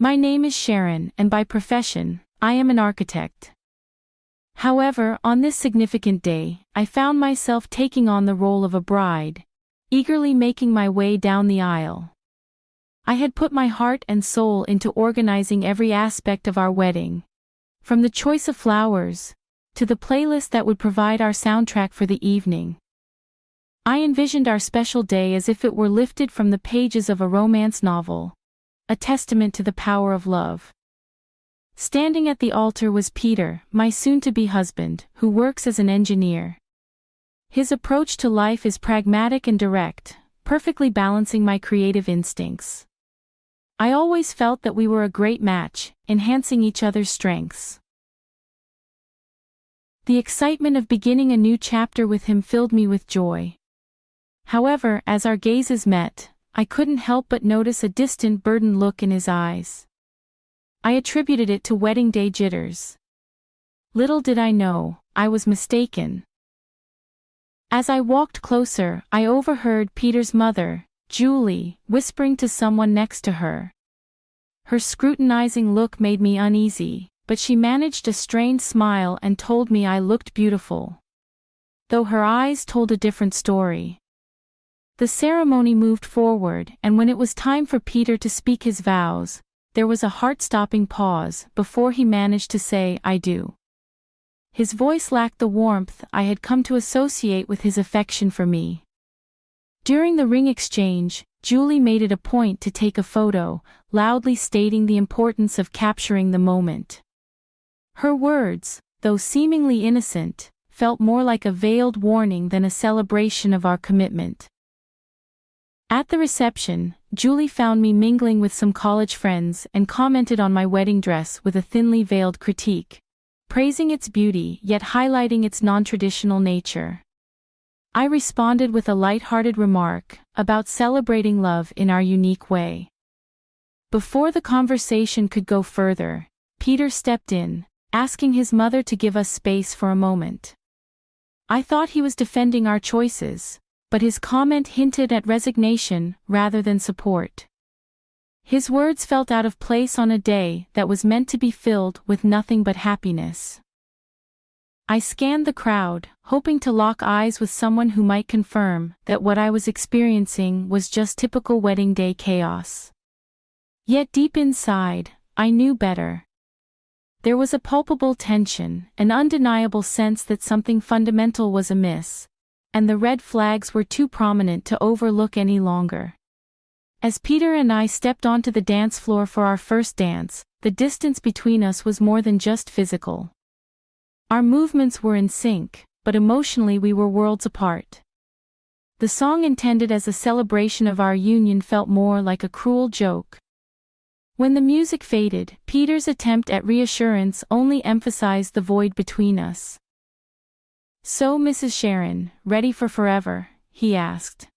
My name is Sharon, and by profession, I am an architect. However, on this significant day, I found myself taking on the role of a bride, eagerly making my way down the aisle. I had put my heart and soul into organizing every aspect of our wedding, from the choice of flowers to the playlist that would provide our soundtrack for the evening. I envisioned our special day as if it were lifted from the pages of a romance novel, a testament to the power of love. Standing at the altar was Peter, my soon-to-be husband, who works as an engineer. His approach to life is pragmatic and direct, perfectly balancing my creative instincts. I always felt that we were a great match, enhancing each other's strengths. The excitement of beginning a new chapter with him filled me with joy. However, as our gazes met, I couldn't help but notice a distant, burdened look in his eyes. I attributed it to wedding day jitters. Little did I know, I was mistaken. As I walked closer, I overheard Peter's mother, Julie, whispering to someone next to her. Her scrutinizing look made me uneasy, but she managed a strained smile and told me I looked beautiful, though her eyes told a different story. The ceremony moved forward, and when it was time for Peter to speak his vows, there was a heart-stopping pause before he managed to say, "I do." His voice lacked the warmth I had come to associate with his affection for me. During the ring exchange, Julie made it a point to take a photo, loudly stating the importance of capturing the moment. Her words, though seemingly innocent, felt more like a veiled warning than a celebration of our commitment. At the reception, Julie found me mingling with some college friends and commented on my wedding dress with a thinly veiled critique, praising its beauty yet highlighting its non-traditional nature. I responded with a light-hearted remark about celebrating love in our unique way. Before the conversation could go further, Peter stepped in, asking his mother to give us space for a moment. I thought he was defending our choices, but his comment hinted at resignation rather than support. His words felt out of place on a day that was meant to be filled with nothing but happiness. I scanned the crowd, hoping to lock eyes with someone who might confirm that what I was experiencing was just typical wedding day chaos. Yet deep inside, I knew better. There was a palpable tension, an undeniable sense that something fundamental was amiss, and the red flags were too prominent to overlook any longer. As Peter and I stepped onto the dance floor for our first dance, the distance between us was more than just physical. Our movements were in sync, but emotionally we were worlds apart. The song intended as a celebration of our union felt more like a cruel joke. When the music faded, Peter's attempt at reassurance only emphasized the void between us. "So, Mrs. Sharon, ready for forever?" he asked.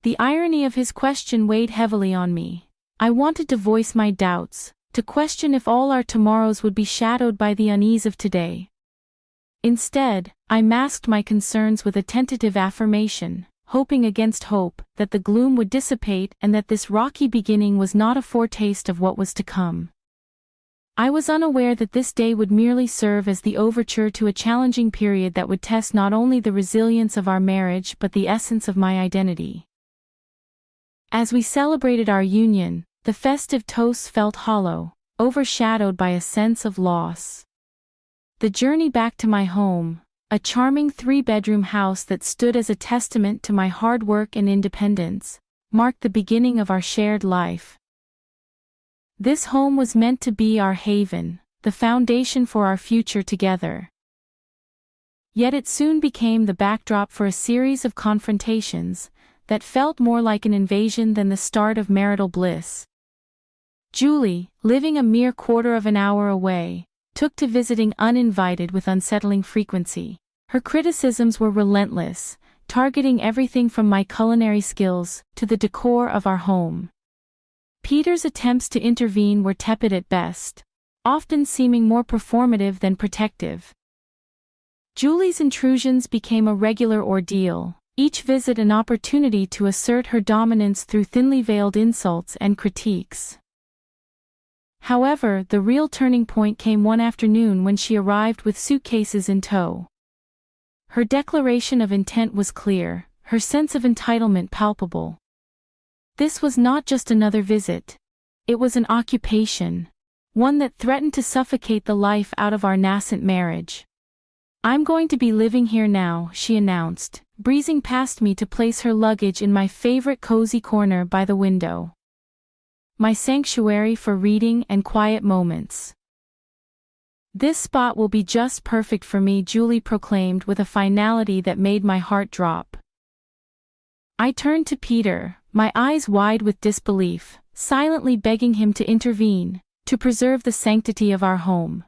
The irony of his question weighed heavily on me. I wanted to voice my doubts, to question if all our tomorrows would be shadowed by the unease of today. Instead, I masked my concerns with a tentative affirmation, hoping against hope that the gloom would dissipate and that this rocky beginning was not a foretaste of what was to come. I was unaware that this day would merely serve as the overture to a challenging period that would test not only the resilience of our marriage but the essence of my identity. As we celebrated our union, the festive toasts felt hollow, overshadowed by a sense of loss. The journey back to my home, a charming 3-bedroom house that stood as a testament to my hard work and independence, marked the beginning of our shared life. This home was meant to be our haven, the foundation for our future together. Yet it soon became the backdrop for a series of confrontations that felt more like an invasion than the start of marital bliss. Julie, living a mere quarter of an hour away, took to visiting uninvited with unsettling frequency. Her criticisms were relentless, targeting everything from my culinary skills to the decor of our home. Peter's attempts to intervene were tepid at best, often seeming more performative than protective. Julie's intrusions became a regular ordeal, each visit an opportunity to assert her dominance through thinly veiled insults and critiques. However, the real turning point came one afternoon when she arrived with suitcases in tow. Her declaration of intent was clear, her sense of entitlement palpable. This was not just another visit. It was an occupation, one that threatened to suffocate the life out of our nascent marriage. "I'm going to be living here now," she announced, breezing past me to place her luggage in my favorite cozy corner by the window. My sanctuary for reading and quiet moments. "This spot will be just perfect for me," Julie proclaimed with a finality that made my heart drop. I turned to Peter, my eyes wide with disbelief, silently begging him to intervene, to preserve the sanctity of our home.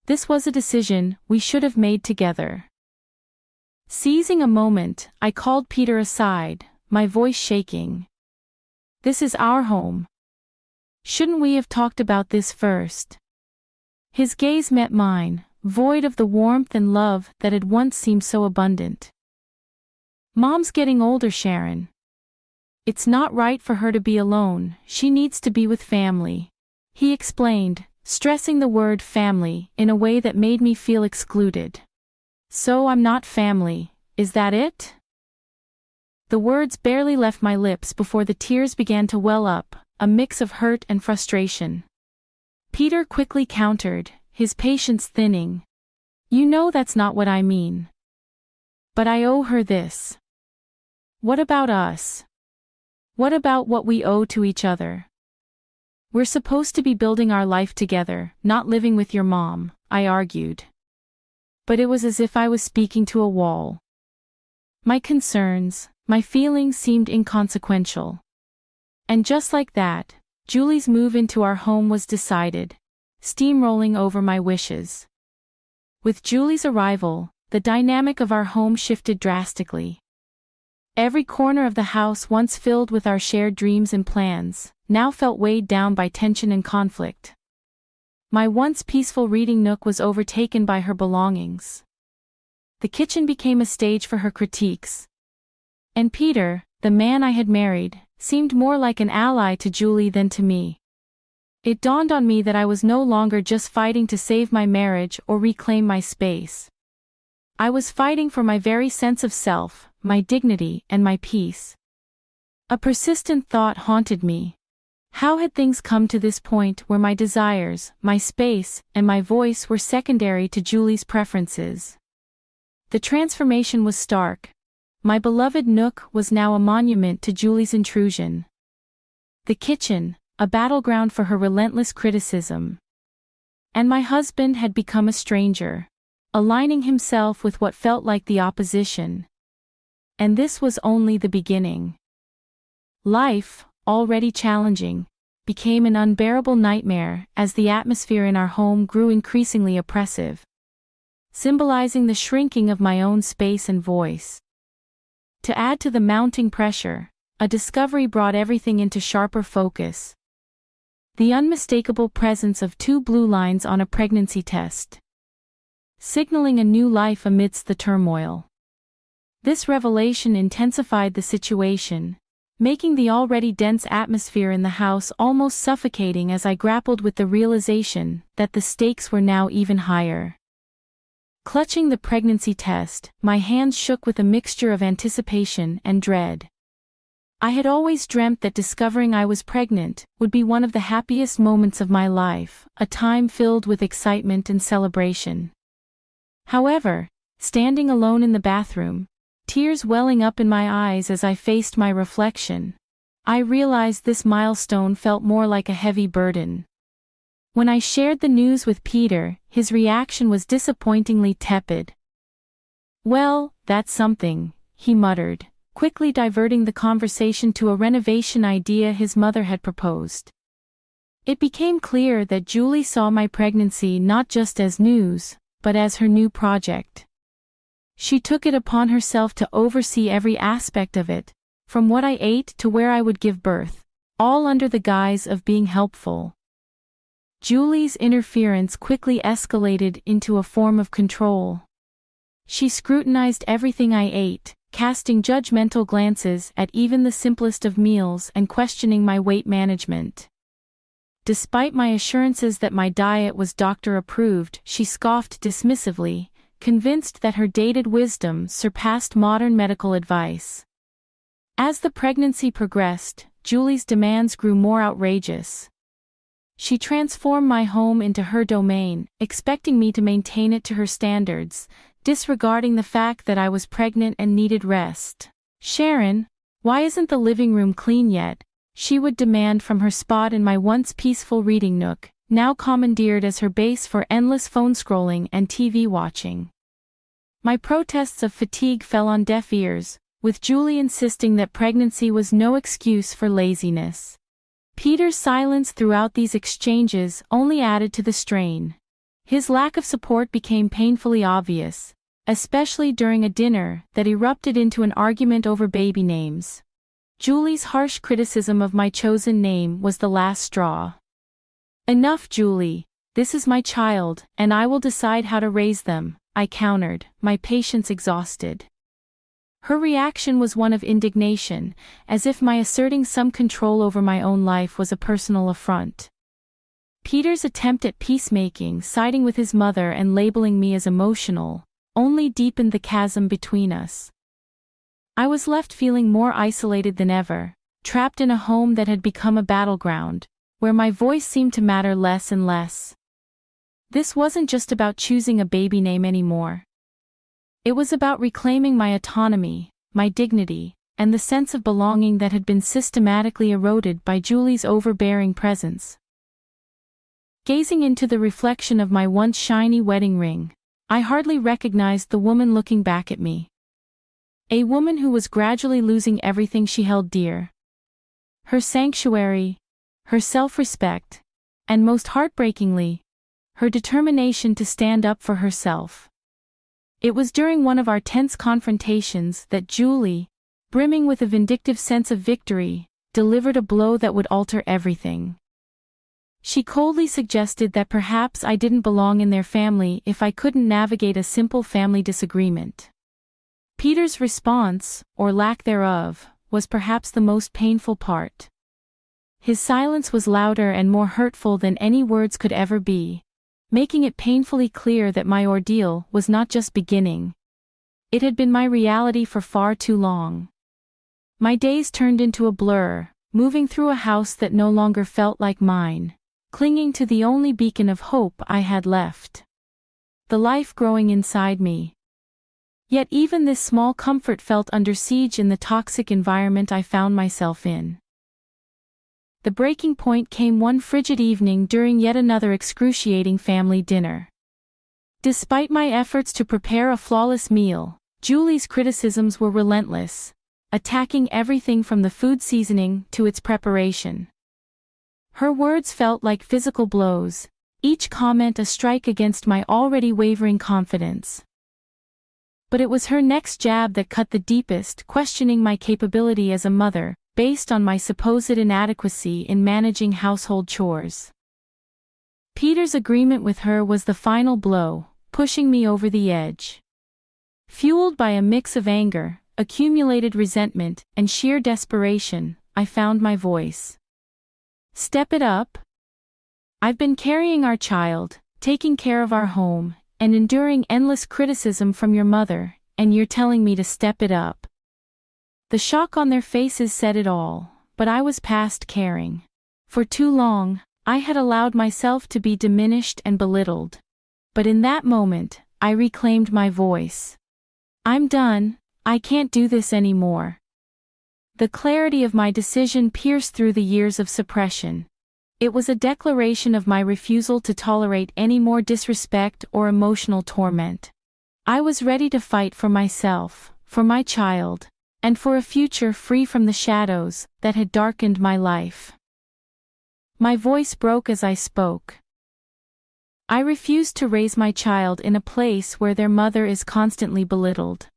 This was a decision we should have made together. Seizing a moment, I called Peter aside, my voice shaking. "This is our home. Shouldn't we have talked about this first?" His gaze met mine, void of the warmth and love that had once seemed so abundant. "Mom's getting older, Sharon. It's not right for her to be alone, she needs to be with family," he explained, stressing the word family in a way that made me feel excluded. "So I'm not family, is that it?" The words barely left my lips before the tears began to well up, a mix of hurt and frustration. Peter quickly countered, his patience thinning. "You know that's not what I mean. But I owe her this. What about us? What about what we owe to each other? We're supposed to be building our life together, not living with your mom," I argued. But it was as if I was speaking to a wall. My concerns, my feelings seemed inconsequential. And just like that, Julie's move into our home was decided, steamrolling over my wishes. With Julie's arrival, the dynamic of our home shifted drastically. Every corner of the house, once filled with our shared dreams and plans, now felt weighed down by tension and conflict. My once peaceful reading nook was overtaken by her belongings. The kitchen became a stage for her critiques. And Peter, the man I had married, seemed more like an ally to Julie than to me. It dawned on me that I was no longer just fighting to save my marriage or reclaim my space. I was fighting for my very sense of self, my dignity, and my peace. A persistent thought haunted me. How had things come to this point where my desires, my space, and my voice were secondary to Julie's preferences? The transformation was stark. My beloved nook was now a monument to Julie's intrusion. The kitchen, a battleground for her relentless criticism. And my husband had become a stranger, aligning himself with what felt like the opposition. And this was only the beginning. Life, already challenging, became an unbearable nightmare as the atmosphere in our home grew increasingly oppressive, symbolizing the shrinking of my own space and voice. To add to the mounting pressure, a discovery brought everything into sharper focus. The unmistakable presence of 2 blue lines on a pregnancy test, signaling a new life amidst the turmoil. This revelation intensified the situation, making the already dense atmosphere in the house almost suffocating as I grappled with the realization that the stakes were now even higher. Clutching the pregnancy test, my hands shook with a mixture of anticipation and dread. I had always dreamt that discovering I was pregnant would be one of the happiest moments of my life, a time filled with excitement and celebration. However, standing alone in the bathroom, tears welling up in my eyes as I faced my reflection, I realized this milestone felt more like a heavy burden. When I shared the news with Peter, his reaction was disappointingly tepid. "Well, that's something," he muttered, quickly diverting the conversation to a renovation idea his mother had proposed. It became clear that Julie saw my pregnancy not just as news, but as her new project. She took it upon herself to oversee every aspect of it, from what I ate to where I would give birth, all under the guise of being helpful. Julie's interference quickly escalated into a form of control. She scrutinized everything I ate, casting judgmental glances at even the simplest of meals and questioning my weight management. Despite my assurances that my diet was doctor-approved, she scoffed dismissively, convinced that her dated wisdom surpassed modern medical advice. As the pregnancy progressed, Julie's demands grew more outrageous. She transformed my home into her domain, expecting me to maintain it to her standards, disregarding the fact that I was pregnant and needed rest. "Sharon, why isn't the living room clean yet?" she would demand from her spot in my once peaceful reading nook, now commandeered as her base for endless phone scrolling and TV watching. My protests of fatigue fell on deaf ears, with Julie insisting that pregnancy was no excuse for laziness. Peter's silence throughout these exchanges only added to the strain. His lack of support became painfully obvious, especially during a dinner that erupted into an argument over baby names. Julie's harsh criticism of my chosen name was the last straw. "Enough, Julie, this is my child, and I will decide how to raise them," I countered, my patience exhausted. Her reaction was one of indignation, as if my asserting some control over my own life was a personal affront. Peter's attempt at peacemaking, siding with his mother and labeling me as emotional, only deepened the chasm between us. I was left feeling more isolated than ever, trapped in a home that had become a battleground, where my voice seemed to matter less and less. This wasn't just about choosing a baby name anymore. It was about reclaiming my autonomy, my dignity, and the sense of belonging that had been systematically eroded by Julie's overbearing presence. Gazing into the reflection of my once shiny wedding ring, I hardly recognized the woman looking back at me. A woman who was gradually losing everything she held dear. Her sanctuary, her self-respect, and most heartbreakingly, her determination to stand up for herself. It was during one of our tense confrontations that Julie, brimming with a vindictive sense of victory, delivered a blow that would alter everything. She coldly suggested that perhaps I didn't belong in their family if I couldn't navigate a simple family disagreement. Peter's response, or lack thereof, was perhaps the most painful part. His silence was louder and more hurtful than any words could ever be, making it painfully clear that my ordeal was not just beginning. It had been my reality for far too long. My days turned into a blur, moving through a house that no longer felt like mine, clinging to the only beacon of hope I had left. The life growing inside me. Yet even this small comfort felt under siege in the toxic environment I found myself in. The breaking point came one frigid evening during yet another excruciating family dinner. Despite my efforts to prepare a flawless meal, Julie's criticisms were relentless, attacking everything from the food seasoning to its preparation. Her words felt like physical blows, each comment a strike against my already wavering confidence. But it was her next jab that cut the deepest, questioning my capability as a mother, based on my supposed inadequacy in managing household chores. Peter's agreement with her was the final blow, pushing me over the edge. Fueled by a mix of anger, accumulated resentment, and sheer desperation, I found my voice. "Step it up. I've been carrying our child, taking care of our home, and enduring endless criticism from your mother, and you're telling me to step it up." The shock on their faces said it all, but I was past caring. For too long, I had allowed myself to be diminished and belittled. But in that moment, I reclaimed my voice. "I'm done, I can't do this anymore." The clarity of my decision pierced through the years of suppression. It was a declaration of my refusal to tolerate any more disrespect or emotional torment. I was ready to fight for myself, for my child, and for a future free from the shadows that had darkened my life. My voice broke as I spoke. I refused to raise my child in a place where their mother is constantly belittled.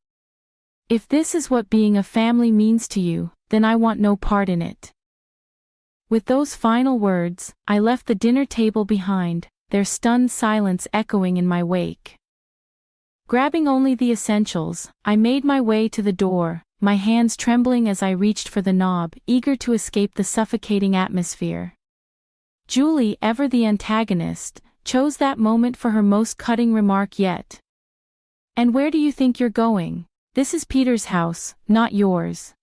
If this is what being a family means to you, then I want no part in it. With those final words, I left the dinner table behind, their stunned silence echoing in my wake. Grabbing only the essentials, I made my way to the door, my hands trembling as I reached for the knob, eager to escape the suffocating atmosphere. Julie, ever the antagonist, chose that moment for her most cutting remark yet. "And where do you think you're going? This is Peter's house, not yours."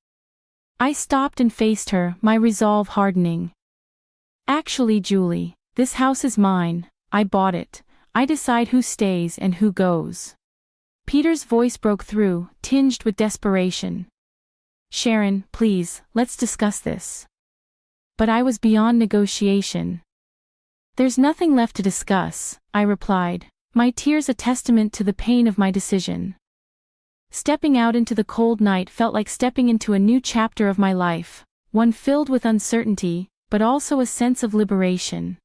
I stopped and faced her, my resolve hardening. "Actually, Julie, this house is mine. I bought it. I decide who stays and who goes." Peter's voice broke through, tinged with desperation. "Sharon, please, let's discuss this." But I was beyond negotiation. "There's nothing left to discuss," I replied, my tears a testament to the pain of my decision. Stepping out into the cold night felt like stepping into a new chapter of my life, one filled with uncertainty, but also a sense of liberation.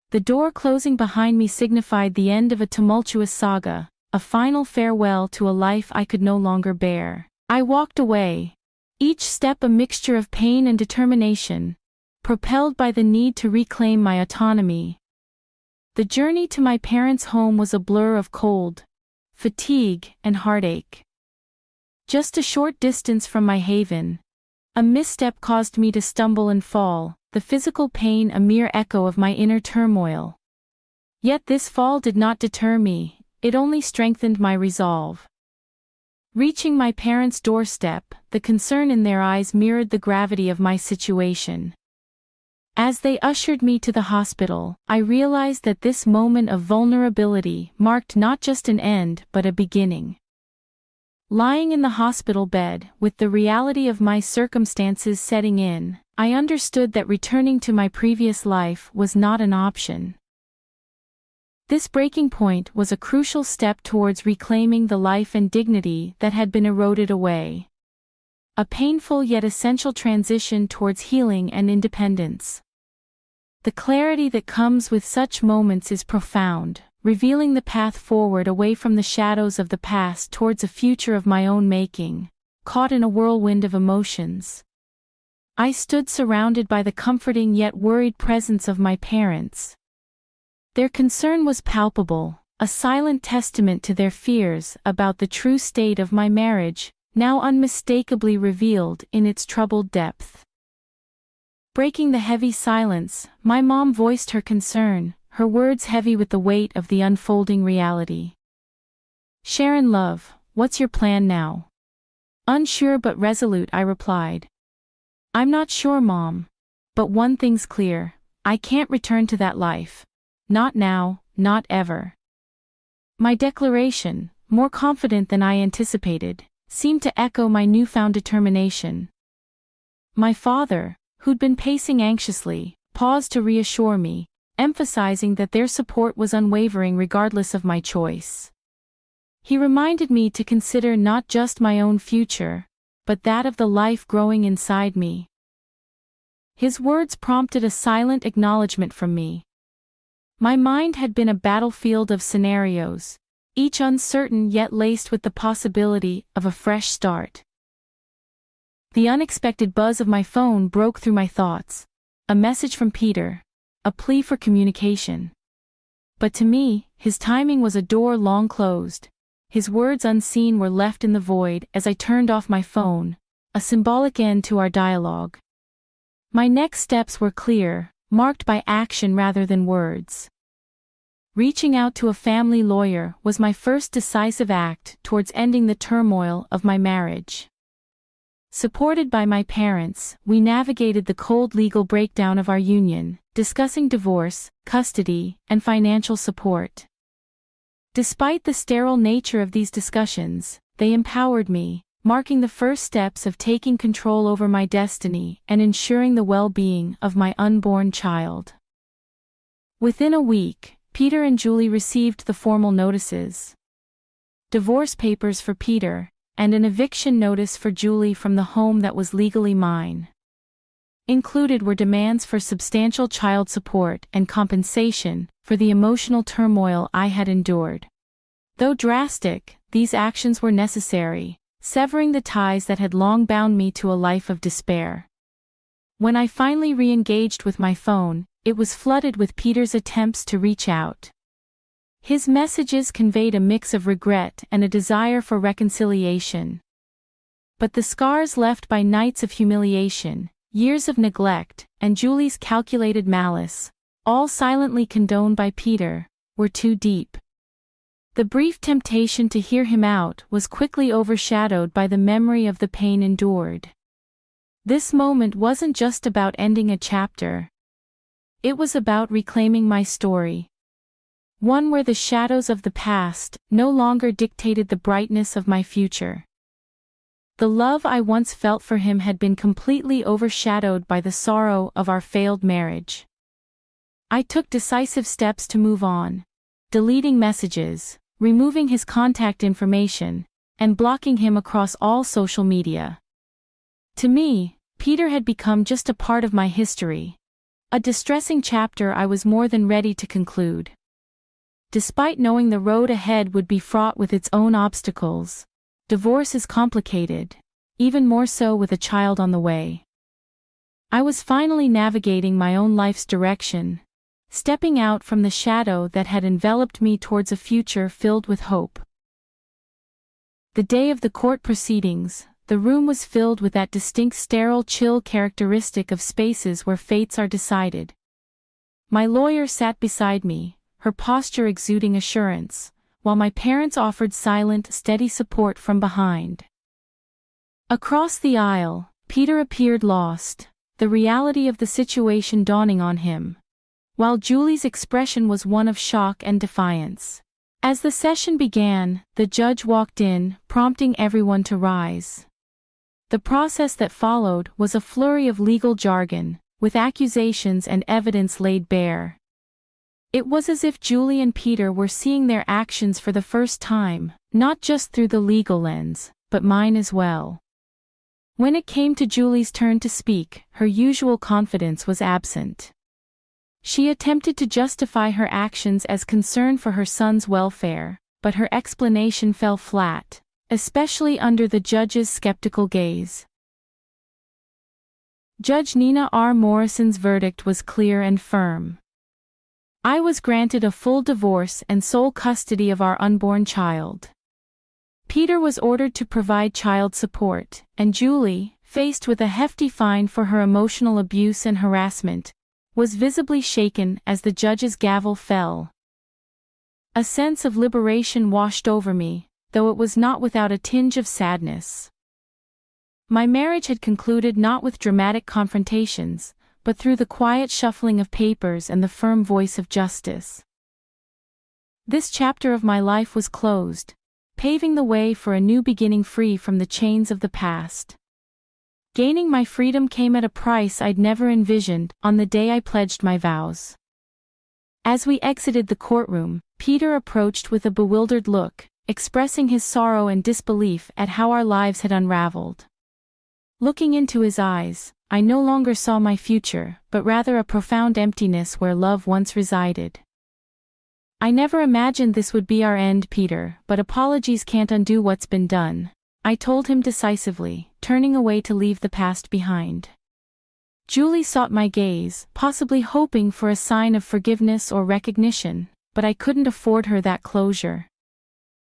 The door closing behind me signified the end of a tumultuous saga, a final farewell to a life I could no longer bear. I walked away, each step a mixture of pain and determination, propelled by the need to reclaim my autonomy. The journey to my parents' home was a blur of cold, fatigue, and heartache. Just a short distance from my haven, a misstep caused me to stumble and fall, the physical pain a mere echo of my inner turmoil. Yet this fall did not deter me, it only strengthened my resolve. Reaching my parents' doorstep, the concern in their eyes mirrored the gravity of my situation. As they ushered me to the hospital, I realized that this moment of vulnerability marked not just an end but a beginning. Lying in the hospital bed, with the reality of my circumstances setting in, I understood that returning to my previous life was not an option. This breaking point was a crucial step towards reclaiming the life and dignity that had been eroded away. A painful yet essential transition towards healing and independence. The clarity that comes with such moments is profound, revealing the path forward away from the shadows of the past towards a future of my own making, caught in a whirlwind of emotions. I stood surrounded by the comforting yet worried presence of my parents. Their concern was palpable, a silent testament to their fears about the true state of my marriage, now unmistakably revealed in its troubled depth. Breaking the heavy silence, my mom voiced her concern, her words heavy with the weight of the unfolding reality. "Sharon love, what's your plan now?" Unsure but resolute, I replied. "I'm not sure, Mom. But one thing's clear, I can't return to that life. Not now, not ever." My declaration, more confident than I anticipated, seemed to echo my newfound determination. My father, who'd been pacing anxiously, paused to reassure me, emphasizing that their support was unwavering regardless of my choice. He reminded me to consider not just my own future, but that of the life growing inside me. His words prompted a silent acknowledgement from me. My mind had been a battlefield of scenarios, each uncertain yet laced with the possibility of a fresh start. The unexpected buzz of my phone broke through my thoughts, a message from Peter, a plea for communication. But to me, his timing was a door long closed. His words unseen were left in the void as I turned off my phone, a symbolic end to our dialogue. My next steps were clear, marked by action rather than words. Reaching out to a family lawyer was my first decisive act towards ending the turmoil of my marriage. Supported by my parents, we navigated the cold legal breakdown of our union, discussing divorce, custody, and financial support. Despite the sterile nature of these discussions, they empowered me, marking the first steps of taking control over my destiny and ensuring the well-being of my unborn child. Within a week, Peter and Julie received the formal notices. Divorce papers for Peter, and an eviction notice for Julie from the home that was legally mine. Included were demands for substantial child support and compensation for the emotional turmoil I had endured. Though drastic, these actions were necessary, severing the ties that had long bound me to a life of despair. When I finally re-engaged with my phone, it was flooded with Peter's attempts to reach out. His messages conveyed a mix of regret and a desire for reconciliation. But the scars left by nights of humiliation, years of neglect, and Julie's calculated malice all silently condoned by Peter, were too deep. The brief temptation to hear him out was quickly overshadowed by the memory of the pain endured. This moment wasn't just about ending a chapter. It was about reclaiming my story. One where the shadows of the past no longer dictated the brightness of my future. The love I once felt for him had been completely overshadowed by the sorrow of our failed marriage. I took decisive steps to move on, deleting messages, removing his contact information, and blocking him across all social media. To me, Peter had become just a part of my history, a distressing chapter I was more than ready to conclude. Despite knowing the road ahead would be fraught with its own obstacles, divorce is complicated, even more so with a child on the way. I was finally navigating my own life's direction, stepping out from the shadow that had enveloped me towards a future filled with hope. The day of the court proceedings, the room was filled with that distinct sterile chill characteristic of spaces where fates are decided. My lawyer sat beside me, her posture exuding assurance, while my parents offered silent, steady support from behind. Across the aisle, Peter appeared lost, the reality of the situation dawning on him, while Julie's expression was one of shock and defiance. As the session began, the judge walked in, prompting everyone to rise. The process that followed was a flurry of legal jargon, with accusations and evidence laid bare. It was as if Julie and Peter were seeing their actions for the first time, not just through the legal lens, but mine as well. When it came to Julie's turn to speak, her usual confidence was absent. She attempted to justify her actions as concern for her son's welfare, but her explanation fell flat, especially under the judge's skeptical gaze. Judge Nina R. Morrison's verdict was clear and firm. I was granted a full divorce and sole custody of our unborn child. Peter was ordered to provide child support, and Julie, faced with a hefty fine for her emotional abuse and harassment, was visibly shaken as the judge's gavel fell. A sense of liberation washed over me, though it was not without a tinge of sadness. My marriage had concluded not with dramatic confrontations, but through the quiet shuffling of papers and the firm voice of justice. This chapter of my life was closed, paving the way for a new beginning free from the chains of the past. Gaining my freedom came at a price I'd never envisioned on the day I pledged my vows. As we exited the courtroom, Peter approached with a bewildered look, expressing his sorrow and disbelief at how our lives had unraveled. Looking into his eyes, I no longer saw my future, but rather a profound emptiness where love once resided. I never imagined this would be our end, Peter, but apologies can't undo what's been done, I told him decisively, turning away to leave the past behind. Julie sought my gaze, possibly hoping for a sign of forgiveness or recognition, but I couldn't afford her that closure.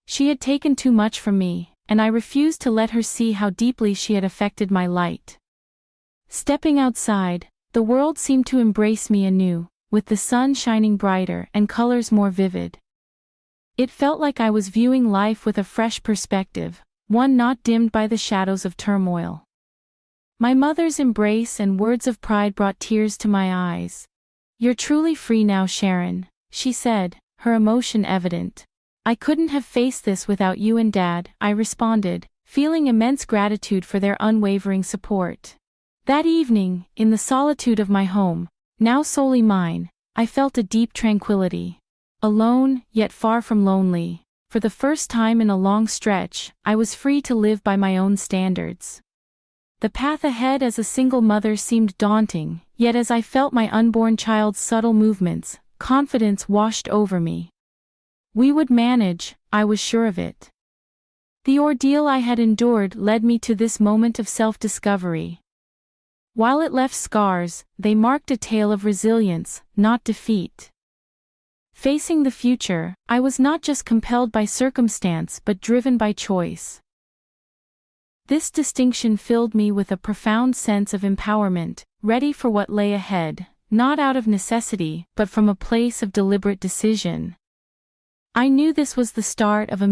She had taken too much from me, and I refused to let her see how deeply she had affected my light. Stepping outside, the world seemed to embrace me anew, with the sun shining brighter and colors more vivid. It felt like I was viewing life with a fresh perspective, one not dimmed by the shadows of turmoil. My mother's embrace and words of pride brought tears to my eyes. "You're truly free now, Sharon," she said, her emotion evident. "I couldn't have faced this without you and Dad," I responded, feeling immense gratitude for their unwavering support. That evening, in the solitude of my home, now solely mine, I felt a deep tranquility. Alone, yet far from lonely, for the first time in a long stretch, I was free to live by my own standards. The path ahead as a single mother seemed daunting, yet as I felt my unborn child's subtle movements, confidence washed over me. We would manage, I was sure of it. The ordeal I had endured led me to this moment of self-discovery. While it left scars, they marked a tale of resilience, not defeat. Facing the future, I was not just compelled by circumstance but driven by choice. This distinction filled me with a profound sense of empowerment, ready for what lay ahead, not out of necessity, but from a place of deliberate decision. I knew this was the start of a